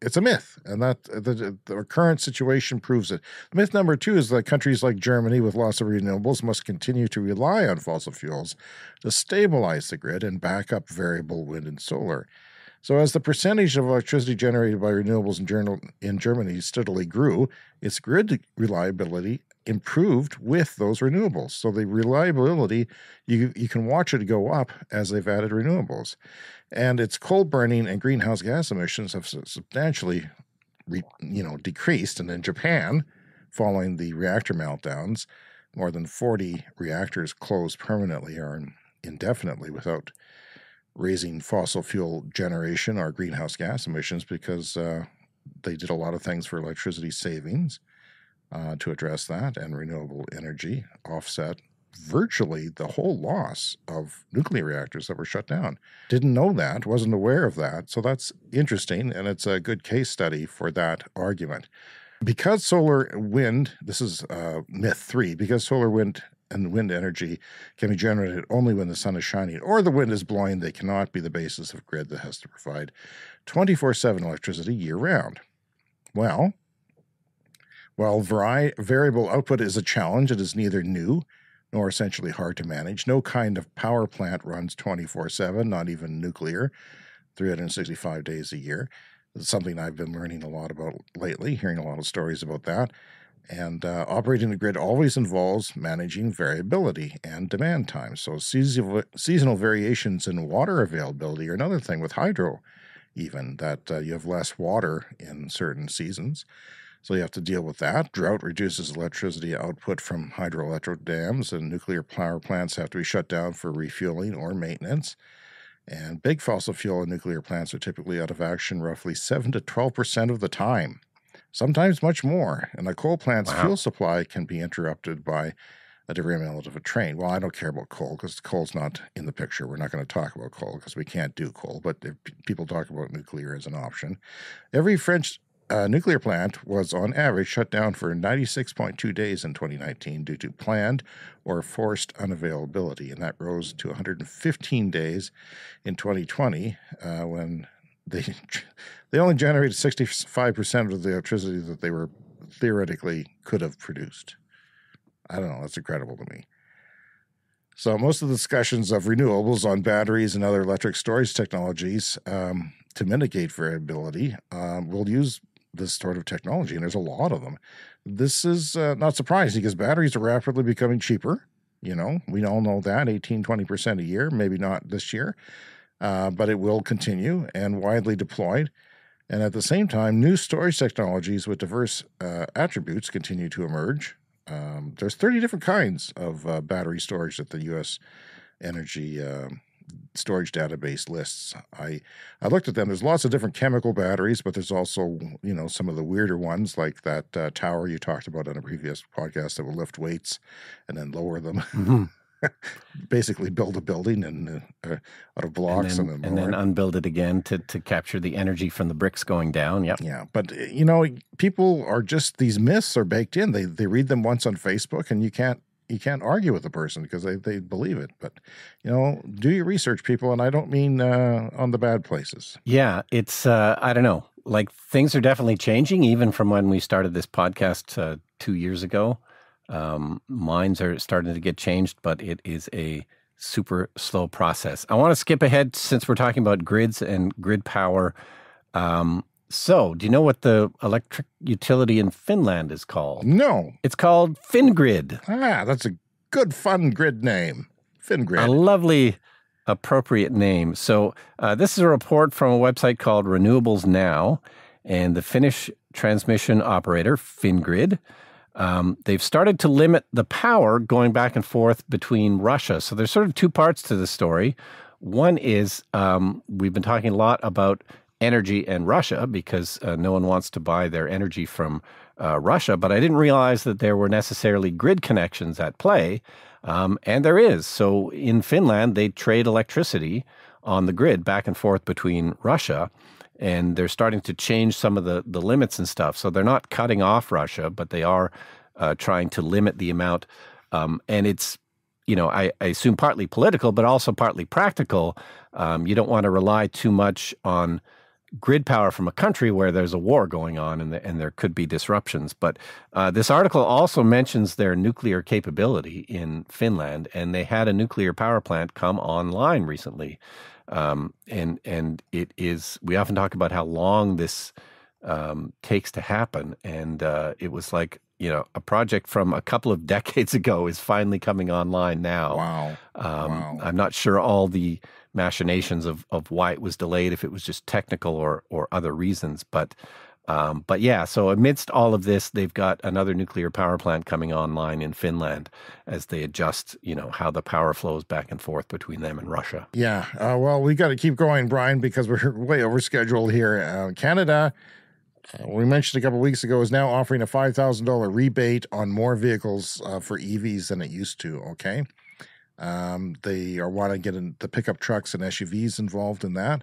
it's a myth, and that the current situation proves it. Myth number 2 is that countries like Germany with lots of renewables must continue to rely on fossil fuels to stabilize the grid and back up variable wind and solar. So as the percentage of electricity generated by renewables in Germany steadily grew, its grid reliability improved with those renewables. So the reliability, you can watch it go up as they've added renewables. And its coal burning and greenhouse gas emissions have substantially decreased. And in Japan, following the reactor meltdowns, more than 40 reactors closed permanently or indefinitely without raising fossil fuel generation or greenhouse gas emissions because they did a lot of things for electricity savings to address that, and renewable energy offset virtually the whole loss of nuclear reactors that were shut down. Didn't know that, wasn't aware of that, so that's interesting, and it's a good case study for that argument. Because solar wind, this is myth 3, because solar wind and wind energy can be generated only when the sun is shining or the wind is blowing, they cannot be the basis of a grid that has to provide 24/7 electricity year-round. Well, while variable output is a challenge, it is neither new nor essentially hard to manage. No kind of power plant runs 24/7, not even nuclear, 365 days a year. It's something I've been learning a lot about lately, hearing a lot of stories about that. And operating the grid always involves managing variability and demand time. So seasonal variations in water availability are another thing with hydro, even, that you have less water in certain seasons. So you have to deal with that. Drought reduces electricity output from hydroelectric dams, and nuclear power plants have to be shut down for refueling or maintenance. And big fossil fuel and nuclear plants are typically out of action roughly 7 to 12% of the time, sometimes much more. And a coal plant's fuel supply can be interrupted by a derailment of a train. Well, I don't care about coal because coal's not in the picture. We're not going to talk about coal because we can't do coal, but if people talk about nuclear as an option. Every French nuclear plant was on average shut down for 96.2 days in 2019 due to planned or forced unavailability, and that rose to 115 days in 2020 when they only generated 65% of the electricity that they were theoretically could have produced. I don't know. That's incredible to me. So most of the discussions of renewables on batteries and other electric storage technologies to mitigate variability will use this sort of technology, and there's a lot of them. This is not surprising because batteries are rapidly becoming cheaper. You know, we all know that, 18-20% a year, maybe not this year, but it will continue and widely deployed. And at the same time, new storage technologies with diverse attributes continue to emerge. There's 30 different kinds of battery storage that the U.S. Energy storage database lists. I looked at them. There's lots of different chemical batteries, but there's also, you know, some of the weirder ones like that tower you talked about on a previous podcast that will lift weights and then lower them. Mm-hmm. Basically build a building and out of blocks and then unbuild it again to capture the energy from the bricks going down. Yep. Yeah. But, you know, people are just, these myths are baked in. They read them once on Facebook and you can't argue with the person because they believe it. But, you know, do your research, people. And I don't mean on the bad places. Yeah. It's, I don't know, like things are definitely changing even from when we started this podcast 2 years ago. Minds are starting to get changed, but it is a super slow process. I want to skip ahead since we're talking about grids and grid power. So, do you know what the electric utility in Finland is called? No. It's called FinGrid. Ah, that's a good, fun grid name. FinGrid. A lovely, appropriate name. So, this is a report from a website called Renewables Now, and the Finnish transmission operator, FinGrid, they've started to limit the power going back and forth between Russia. So there's sort of two parts to the story. One is we've been talking a lot about energy and Russia because no one wants to buy their energy from Russia. But I didn't realize that there were necessarily grid connections at play. And there is. So in Finland, they trade electricity on the grid back and forth between Russia. And they're starting to change some of the limits and stuff. So they're not cutting off Russia, but they are trying to limit the amount. And it's, you know, I assume partly political, but also partly practical. You don't want to rely too much on grid power from a country where there's a war going on and there could be disruptions. But this article also mentions their nuclear capability in Finland, and they had a nuclear power plant come online recently. And it is, we often talk about how long this takes to happen. And it was like, you know, a project from a couple of decades ago is finally coming online now. Wow. Wow. I'm not sure all the machinations of why it was delayed, if it was just technical or other reasons. But yeah, so amidst all of this, they've got another nuclear power plant coming online in Finland as they adjust, you know, how the power flows back and forth between them and Russia. Yeah. Well, we got to keep going, Brian, because we're way over scheduled here. Canada, we mentioned a couple of weeks ago, is now offering a $5,000 rebate on more vehicles for EVs than it used to. Okay. They are wanting to get the pickup trucks and SUVs involved in that.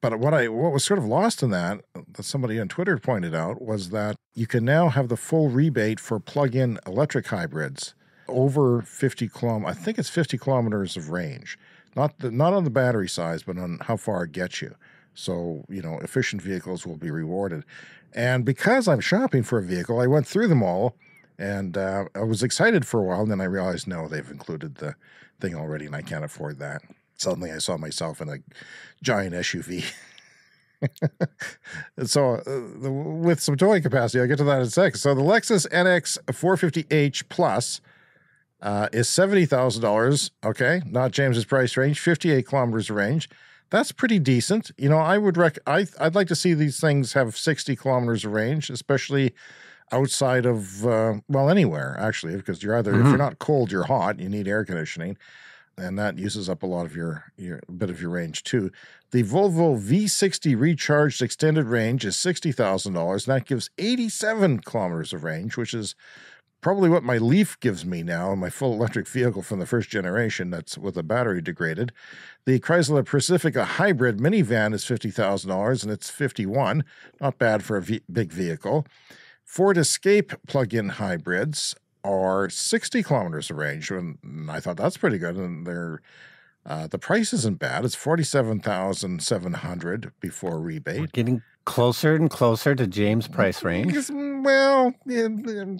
But what was sort of lost in that somebody on Twitter pointed out, was that you can now have the full rebate for plug-in electric hybrids over 50 kilometers. I think it's 50 kilometers of range, not on the battery size, but on how far it gets you. So, you know, efficient vehicles will be rewarded. And because I'm shopping for a vehicle, I went through them all, and I was excited for a while, and then I realized, no, they've included the thing already, and I can't afford that. Suddenly I saw myself in a giant SUV. So with some towing capacity, I'll get to that in a second. So the Lexus NX 450h Plus is $70,000. Okay, not James's price range, 58 kilometers of range. That's pretty decent. You know, I'd like to see these things have 60 kilometers of range, especially outside of, well, anywhere, actually, because you're either, if you're not cold, you're hot, you need air conditioning. And that uses up a lot of your bit of your range too. The Volvo V60 recharged extended range is $60,000. And that gives 87 kilometers of range, which is probably what my Leaf gives me now, my full electric vehicle from the first generation that's with a battery degraded. The Chrysler Pacifica hybrid minivan is $50,000, and it's $51,000. Not bad for a big vehicle. Ford Escape plug-in hybrids are 60 kilometers of range, and I thought that's pretty good. And they're the price isn't bad. It's $47,700 before rebate. We're getting closer and closer to James' price range. Well, in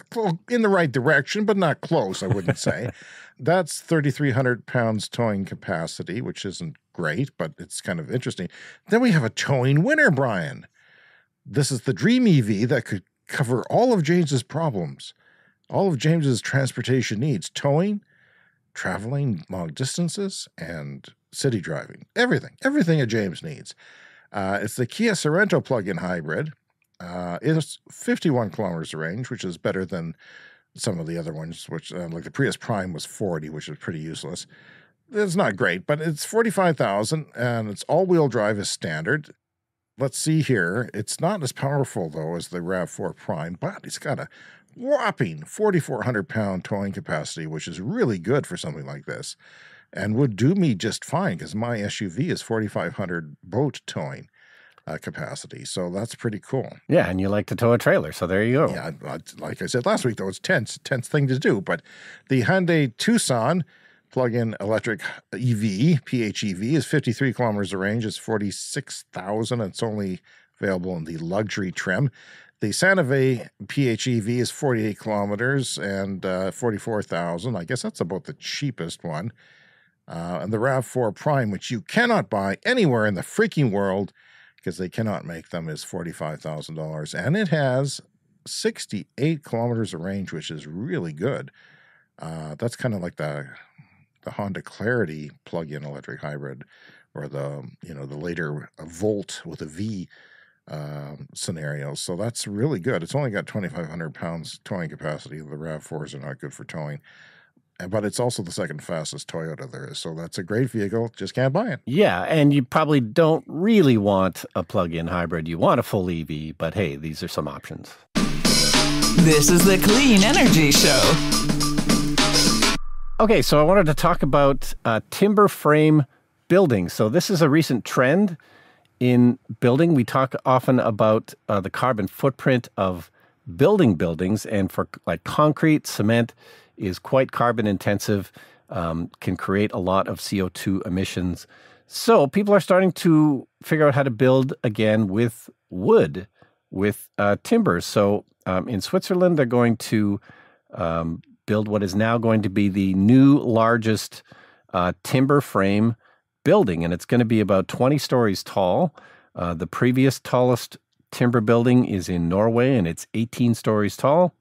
the right direction, but not close, I wouldn't say. That's 3,300 pounds towing capacity, which isn't great, but it's kind of interesting. Then we have a towing winner, Brian. This is the Dream EV that could cover all of James's problems, all of James's transportation needs, towing, traveling long distances, and city driving. Everything a James needs. It's the Kia Sorento plug-in hybrid. It's 51 kilometers of range, which is better than some of the other ones, which like the Prius Prime was 40, which is pretty useless. It's not great, but it's $45,000, and it's all-wheel drive as standard. Let's see here. It's not as powerful, though, as the RAV4 Prime, but it's got a whopping 4,400-pound towing capacity, which is really good for something like this, and would do me just fine because my SUV is 4,500 boat towing capacity. So that's pretty cool. Yeah, and you like to tow a trailer, so there you go. Yeah, like I said last week, though, it's tense thing to do. But the Hyundai Tucson plug-in electric EV, PHEV, is 53 kilometers of range. It's $46,000. It's only available in the luxury trim. The Santa Fe PHEV is 48 kilometers and $44,000. I guess that's about the cheapest one. And the RAV4 Prime, which you cannot buy anywhere in the freaking world because they cannot make them, is $45,000. And it has 68 kilometers of range, which is really good. That's kind of like the Honda Clarity plug-in electric hybrid, or the later Volt with a V scenarios. So that's really good. It's only got 2,500 pounds towing capacity. The RAV4s are not good for towing, but it's also the second fastest Toyota there is. So that's a great vehicle. Just can't buy it. Yeah, and you probably don't really want a plug-in hybrid. You want a full EV, but hey, these are some options. This is the Clean Energy Show. Okay, so I wanted to talk about timber frame buildings. So this is a recent trend in building. We talk often about the carbon footprint of buildings, and for like concrete, cement is quite carbon intensive, can create a lot of CO2 emissions. So people are starting to figure out how to build again with wood, with timber. So in Switzerland, they're going to build what is now going to be the new largest timber frame building, and it's going to be about 20 stories tall. The previous tallest timber building is in Norway, and it's 18 stories tall.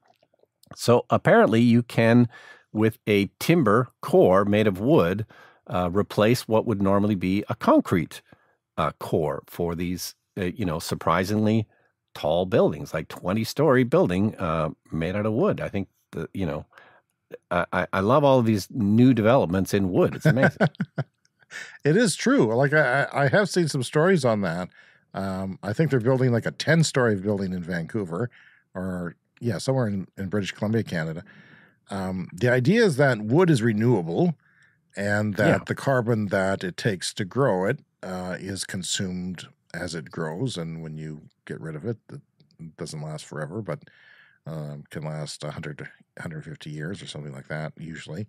So apparently you can, with a timber core made of wood, replace what would normally be a concrete core for these, surprisingly tall buildings, like 20-story building made out of wood. I think I love all of these new developments in wood. It's amazing. It is true. Like I have seen some stories on that. I think they're building like a 10-story building in Vancouver, or somewhere in British Columbia, Canada. The idea is that wood is renewable, and that the carbon that it takes to grow it is consumed as it grows, and when you get rid of it, it doesn't last forever, but can last 100 to 150 years or something like that, usually.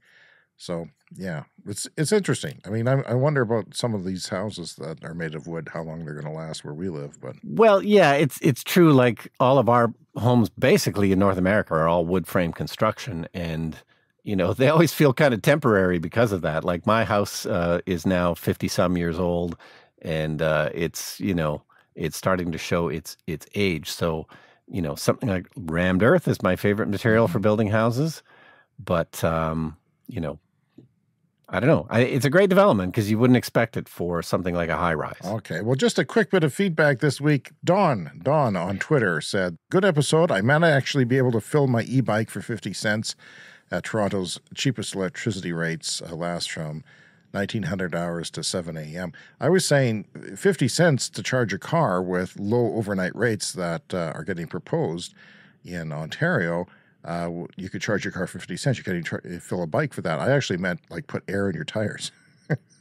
So, yeah, it's interesting. I mean, I wonder about some of these houses that are made of wood, how long they're going to last where we live. But well, yeah, it's true. Like all of our homes, basically in North America, are all wood frame construction, and they always feel kind of temporary because of that. Like my house is now 50-some years old, and it's starting to show its age. So something like rammed earth is my favorite material for building houses, but I don't know. It's a great development because you wouldn't expect it for something like a high rise. Okay. Well, just a quick bit of feedback this week. Dawn on Twitter said, good episode. I might actually be able to fill my e-bike for 50 cents at Toronto's cheapest electricity rates, last from 1900 hours to 7 a.m. I was saying 50 cents to charge a car with low overnight rates that are getting proposed in Ontario. you could charge your car 50 cents. You can't even fill a bike for that. I actually meant like put air in your tires.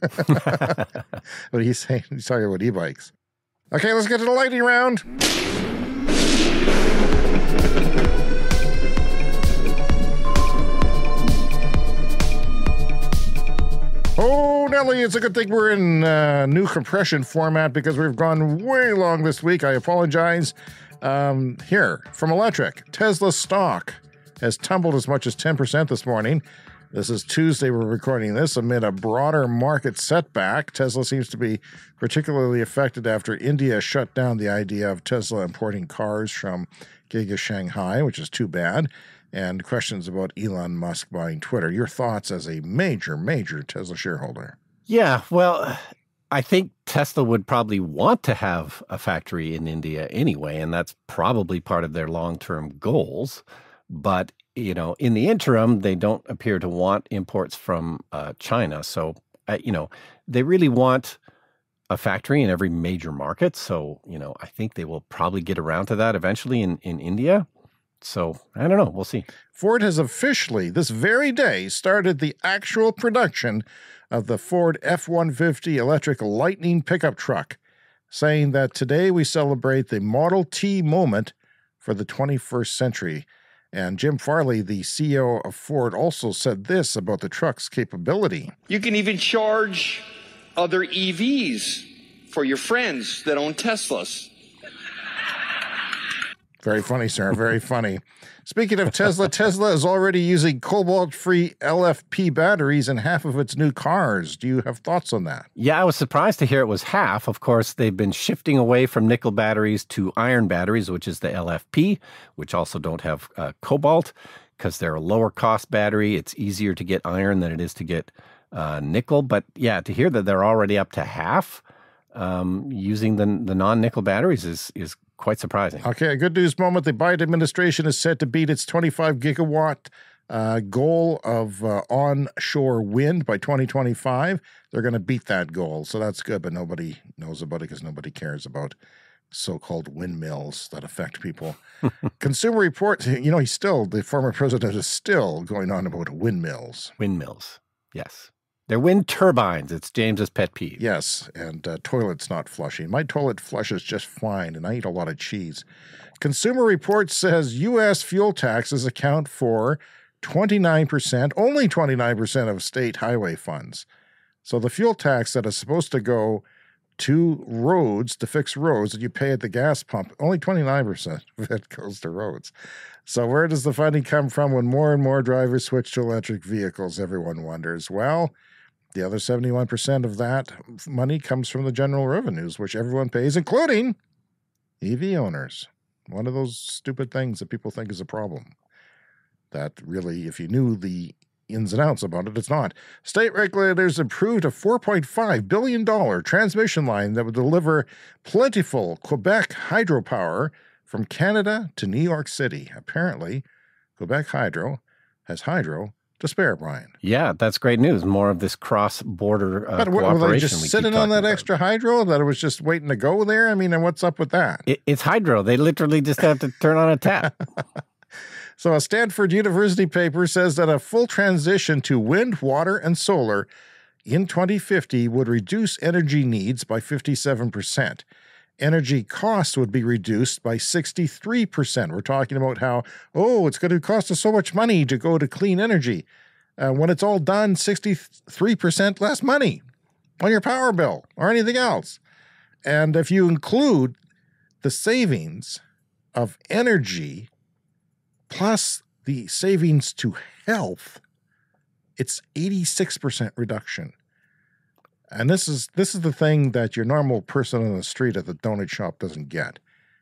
But he's saying, he's talking about e-bikes. Okay, let's get to the lightning round. Oh, Nelly, it's a good thing we're in new compression format because we've gone way long this week. I apologize. Here, from Electric, Tesla stock has tumbled as much as 10% this morning. This is Tuesday. We're recording this amid a broader market setback. Tesla seems to be particularly affected after India shut down the idea of Tesla importing cars from Giga Shanghai, which is too bad, and questions about Elon Musk buying Twitter. Your thoughts as a major Tesla shareholder? Yeah, well, I think Tesla would probably want to have a factory in India anyway, and that's probably part of their long-term goals. But, you know, in the interim, they don't appear to want imports from China. So, you know, they really want a factory in every major market. So, you know, I think they will probably get around to that eventually in India. So, I don't know. We'll see. Ford has officially, this very day, started the actual production of the Ford F-150 electric Lightning pickup truck, saying that today we celebrate the Model T moment for the 21st century. And Jim Farley, the CEO of Ford, also said this about the truck's capability. You can even charge other EVs for your friends that own Teslas. Very funny, sir. Very funny. Speaking of Tesla, Tesla is already using cobalt-free LFP batteries in half of its new cars. Do you have thoughts on that? Yeah, I was surprised to hear it was half. Of course, they've been shifting away from nickel batteries to iron batteries, which is the LFP, which also don't have cobalt because they're a lower cost battery. It's easier to get iron than it is to get nickel. But yeah, to hear that they're already up to half using the non-nickel batteries is quite surprising. Okay, a good news moment. The Biden administration is set to beat its 25 gigawatt goal of onshore wind by 2025. They're going to beat that goal, so that's good, but nobody knows about it because nobody cares about so-called windmills that affect people. Consumer Reports, you know, the former president is still going on about windmills. Windmills, yes. They're wind turbines. It's James's pet peeve. Yes, and toilets not flushing. My toilet flushes just fine, and I eat a lot of cheese. Consumer Reports says U.S. fuel taxes account for 29%, only 29% of state highway funds. So the fuel tax that is supposed to go to roads, to fix roads that you pay at the gas pump, only 29% of it goes to roads. So where does the funding come from when more and more drivers switch to electric vehicles, everyone wonders? Well, the other 71% of that money comes from the general revenues, which everyone pays, including EV owners. One of those stupid things that people think is a problem. That really, if you knew the ins and outs about it, it's not. State regulators approved a $4.5 billion transmission line that would deliver plentiful Quebec hydropower from Canada to New York City. Apparently, Quebec Hydro has hydro to spare, Brian. Yeah, that's great news. More of this cross-border but cooperation. Were they just sitting on that extra hydro that it was just waiting to go there? I mean, and what's up with that? It's hydro. They literally just have to turn on a tap. So a Stanford University paper says that a full transition to wind, water, and solar in 2050 would reduce energy needs by 57%. Energy costs would be reduced by 63%. We're talking about how, it's going to cost us so much money to go to clean energy. When it's all done, 63% less money on your power bill or anything else. And if you include the savings of energy plus the savings to health, it's 86% reduction. And this is the thing that your normal person on the street at the donut shop doesn't get,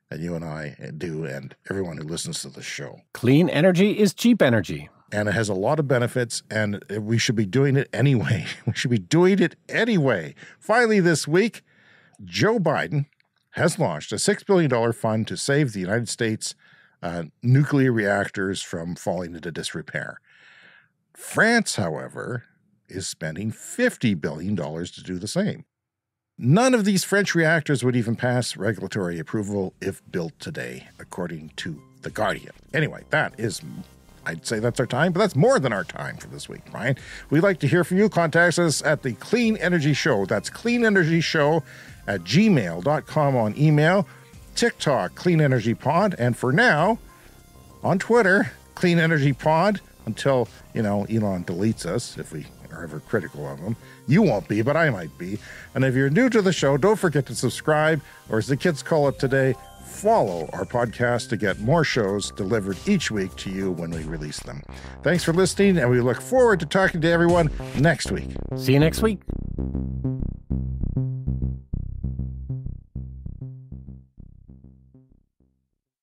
that you and I do, and everyone who listens to the show. Clean energy is cheap energy. And it has a lot of benefits, and we should be doing it anyway. We should be doing it anyway. Finally, this week, Joe Biden has launched a $6 billion fund to save the United States nuclear reactors from falling into disrepair. France, however, is spending $50 billion to do the same. None of these French reactors would even pass regulatory approval if built today, according to The Guardian. Anyway, that is I'd say that's our time, but that's more than our time for this week, Brian. We'd like to hear from you. Contact us at the Clean Energy Show. That's cleanenergyshow@gmail.com on email. TikTok, Clean Energy Pod. And for now, on Twitter, Clean Energy Pod, until, Elon deletes us, if we are ever critical of him. You won't be, but I might be. And if you're new to the show, don't forget to subscribe, or as the kids call it today, follow our podcast to get more shows delivered each week to you when we release them. Thanks for listening, and we look forward to talking to everyone next week. See you next week.